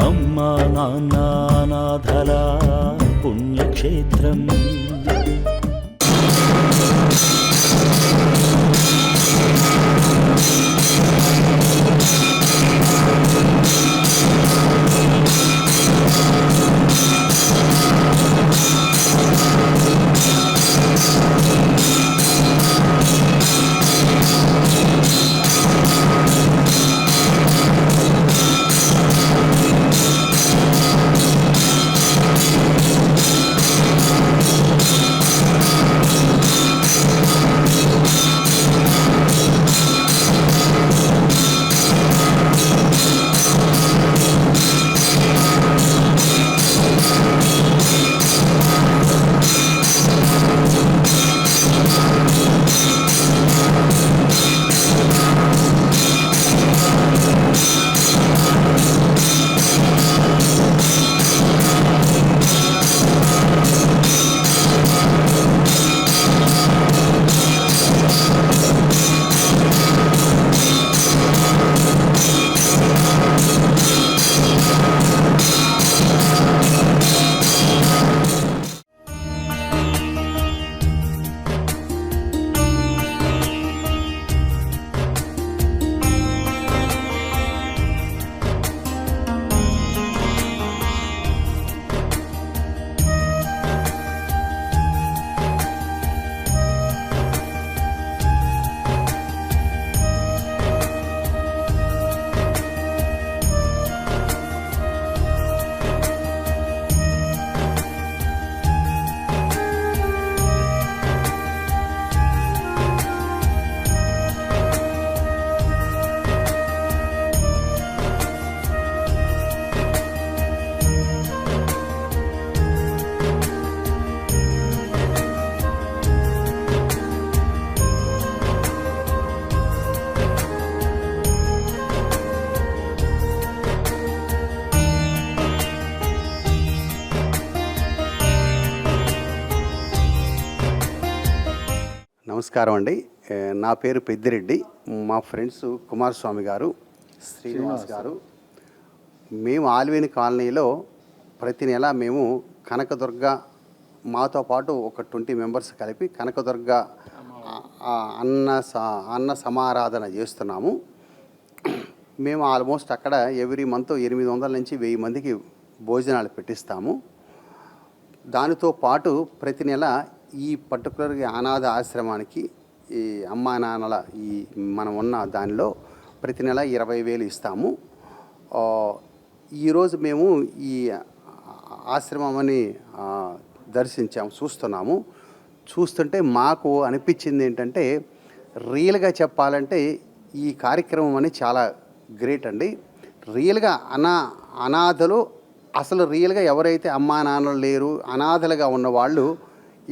అమ్మా నాన్న అనాథల పుణ్యక్షేత్రం. నమస్కారం అండి. నా పేరు పెద్దిరెడ్డి. మా ఫ్రెండ్స్ కుమారస్వామి గారు, శ్రీనివాస్ గారు, మేము ఆల్వేని కాలనీలో ప్రతి నెల మేము కనకదుర్గ, మాతో పాటు ఒక 20 మెంబర్స్ కలిపి కనకదుర్గ అన్న సమారాధన చేస్తున్నాము. మేము ఆల్మోస్ట్ అక్కడ ఎవ్రీ మంత్ 800 నుంచి 1000 మందికి భోజనాలు పెట్టిస్తాము. దానితో పాటు ప్రతి నెల ఈ పర్టికులర్గా అనాథ ఆశ్రమానికి ఈ అమ్మా నాన్నల ఈ మనం ఉన్న దానిలో ప్రతి నెల 20,000 ఇస్తాము. ఈరోజు మేము ఈ ఆశ్రమాన్ని చూస్తున్నాము. చూస్తుంటే మాకు అనిపించింది ఏంటంటే, రియల్గా చెప్పాలంటే ఈ కార్యక్రమం అని చాలా గ్రేట్ అండి. రియల్గా అనాథలు అసలు రియల్గా ఎవరైతే అమ్మా నాన్నలు లేరు, అనాథలుగా ఉన్నవాళ్ళు,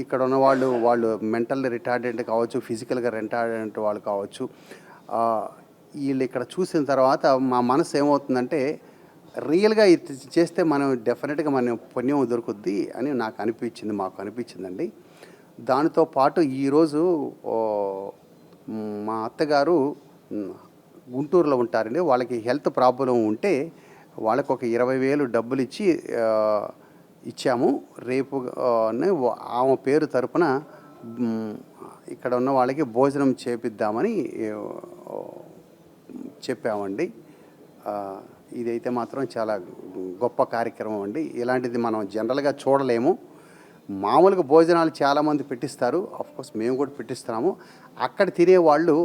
ఇక్కడ ఉన్నవాళ్ళు, వాళ్ళు మెంటల్ రిటార్డెంట్ కావచ్చు, ఫిజికల్గా రిటార్డెంట్ వాళ్ళు కావచ్చు, వీళ్ళు ఇక్కడ చూసిన తర్వాత మా మనసు ఏమవుతుందంటే, రియల్గా ఇది చేస్తే మనం డెఫినెట్గా మన పుణ్యం దొరుకుద్ది అని మాకు అనిపించిందండి. దానితో పాటు ఈరోజు మా అత్తగారు గుంటూరులో ఉంటారండి. వాళ్ళకి హెల్త్ ప్రాబ్లం ఉంటే వాళ్ళకు ఒక 20,000 డబ్బులు ఇచ్చాము. రేపు ఆమె పేరు తరపున ఇక్కడ ఉన్న వాళ్ళకి భోజనం చేపిద్దామని చెప్పామండి. ఇదైతే మాత్రం చాలా గొప్ప కార్యక్రమం అండి. ఇలాంటిది మనం జనరల్గా చూడలేము. మామూలుగా భోజనాలు చాలామంది పెట్టిస్తారు, ఆఫ్కోర్స్ మేము కూడా పెట్టిస్తున్నాము. అక్కడ తినేవాళ్ళు,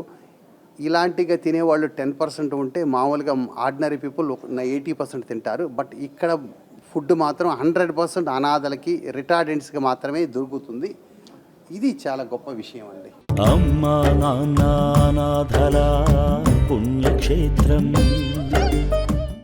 ఇలాంటిగా తినేవాళ్ళు 10% ఉంటే మామూలుగా ఆర్డినరీ పీపుల్ 80% తింటారు. బట్ ఇక్కడ ఫుడ్ మాత్రం 100% అనాథలకి, రిటార్డెంట్స్కి మాత్రమే దొరుకుతుంది. ఇది చాలా గొప్ప విషయం అండి. అమ్మా నాన్న అనాథల పుణ్యక్షేత్రం.